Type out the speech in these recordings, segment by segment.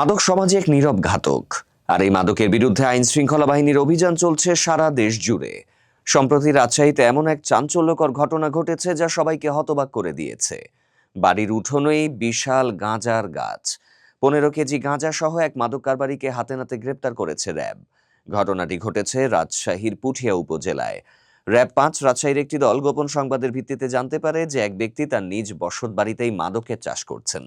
মাদক সমাজে এক নীরব ঘাতক, আর এই মাদকের বিরুদ্ধে আইন শৃঙ্খলা বাহিনীর অভিযান চলছে সারা দেশ জুড়ে। সম্প্রতি রাজশাহীতে এমন এক চাঞ্চল্যকর ঘটনা ঘটেছে যা সবাইকে হতবাক করে দিয়েছে। বাড়ির উঠোনেই বিশাল গাঁজার গাছ, 15 কেজি গাঁজা সহ এক মাদক কারবারিকে হাতে নাতে গ্রেপ্তার করেছে র্যাব। ঘটনাটি ঘটেছে রাজশাহীর পুঠিয়া উপজেলায়। র্যাব 5 রাজশাহীর একটি দল গোপন সংবাদের ভিত্তিতে জানতে পারে যে এক ব্যক্তি তার নিজ বসত বাড়িতেই মাদকের চাষ করছেন।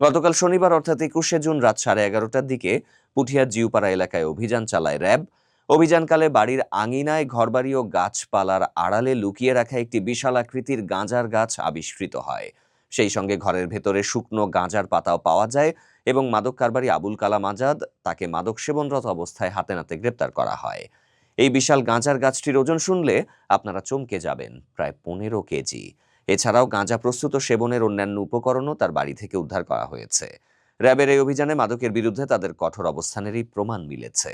গতকাল শনিবার অর্থাৎ 21শে জুন রাত 11:30টার দিকে পুঠিয়ার জিউপাড়া এলাকায় অভিযান চালায় র্যাব। অভিযানকালে বাড়ির আঙিনায় ঘরবাড়ি ও গাছপালার আড়ালে লুকিয়ে রাখা একটি বিশাল আকৃতির গাঁজার গাছ আবিষ্কৃত হয়। সেই সঙ্গে ঘরের ভেতরে শুকনো গাঁজার পাতাও পাওয়া যায় এবং মাদক কারবারি আবুল কালাম আজাদ তাকে মাদক সেবনরত অবস্থায় হাতে নাতে গ্রেপ্তার করা হয়। এই বিশাল গাঁজার গাছটির ওজন শুনলে আপনারা চমকে যাবেন, প্রায় 15 কেজি। এছাড়াও গাঁজা প্রস্তুত ও সেবনের অন্যান্য উপকরণও তার বাড়ি থেকে উদ্ধার করা হয়েছে। র্যাবের এই অভিযানে মাদকের বিরুদ্ধে তাদের কঠোর অবস্থানেরই প্রমাণ মিলেছে।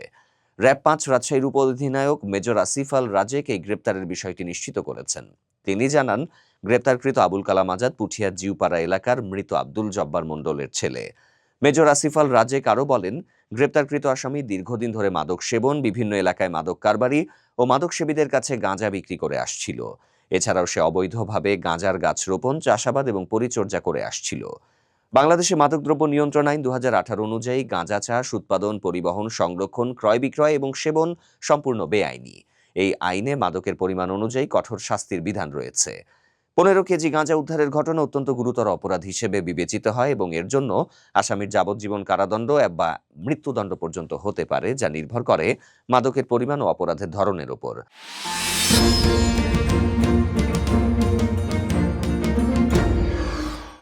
র্যাব 5 রাজশাহীর উপ অধিনায়ক মেজর আসিফ আল রাজেক এই গ্রেপ্তারের বিষয়টি নিশ্চিত করেছেন। তিনি জানান, গ্রেপ্তারকৃত আবুল কালাম আজাদ পুঠিয়ার জিউপাড়া এলাকার মৃত আব্দুল জব্বার মণ্ডলের ছেলে। মেজর আসিফ আল রাজেক আরও বলেন, গ্রেপ্তারকৃত আসামি দীর্ঘদিন ধরে মাদক সেবন, বিভিন্ন এলাকায় মাদক কারবারি ও মাদক সেবীদের কাছে গাঁজা বিক্রি করে আসছিল। এছাড়াও সে অবৈধভাবে গাঁজার গাছ রোপণ, চাষাবাদ এবং পরিচর্যা করে আসছিল। বাংলাদেশে মাদকদ্রব্য নিয়ন্ত্রণ আইন 2018 অনুযায়ী গাঁজা চাষ, উৎপাদন, পরিবহন, সংরক্ষণ, ক্রয় বিক্রয় এবং সেবন সম্পূর্ণ বেআইনি। এই আইনে মাদকের পরিমাণ অনুযায়ী কঠোর শাস্তির বিধান রয়েছে। 15 কেজি গাঁজা উদ্ধারের ঘটনা অত্যন্ত গুরুতর অপরাধ হিসেবে বিবেচিত হয় এবং এর জন্য আসামির যাবজ্জীবন কারাদণ্ড বা মৃত্যুদণ্ড পর্যন্ত হতে পারে, যা নির্ভর করে মাদকের পরিমাণ ও অপরাধের ধরনের উপর।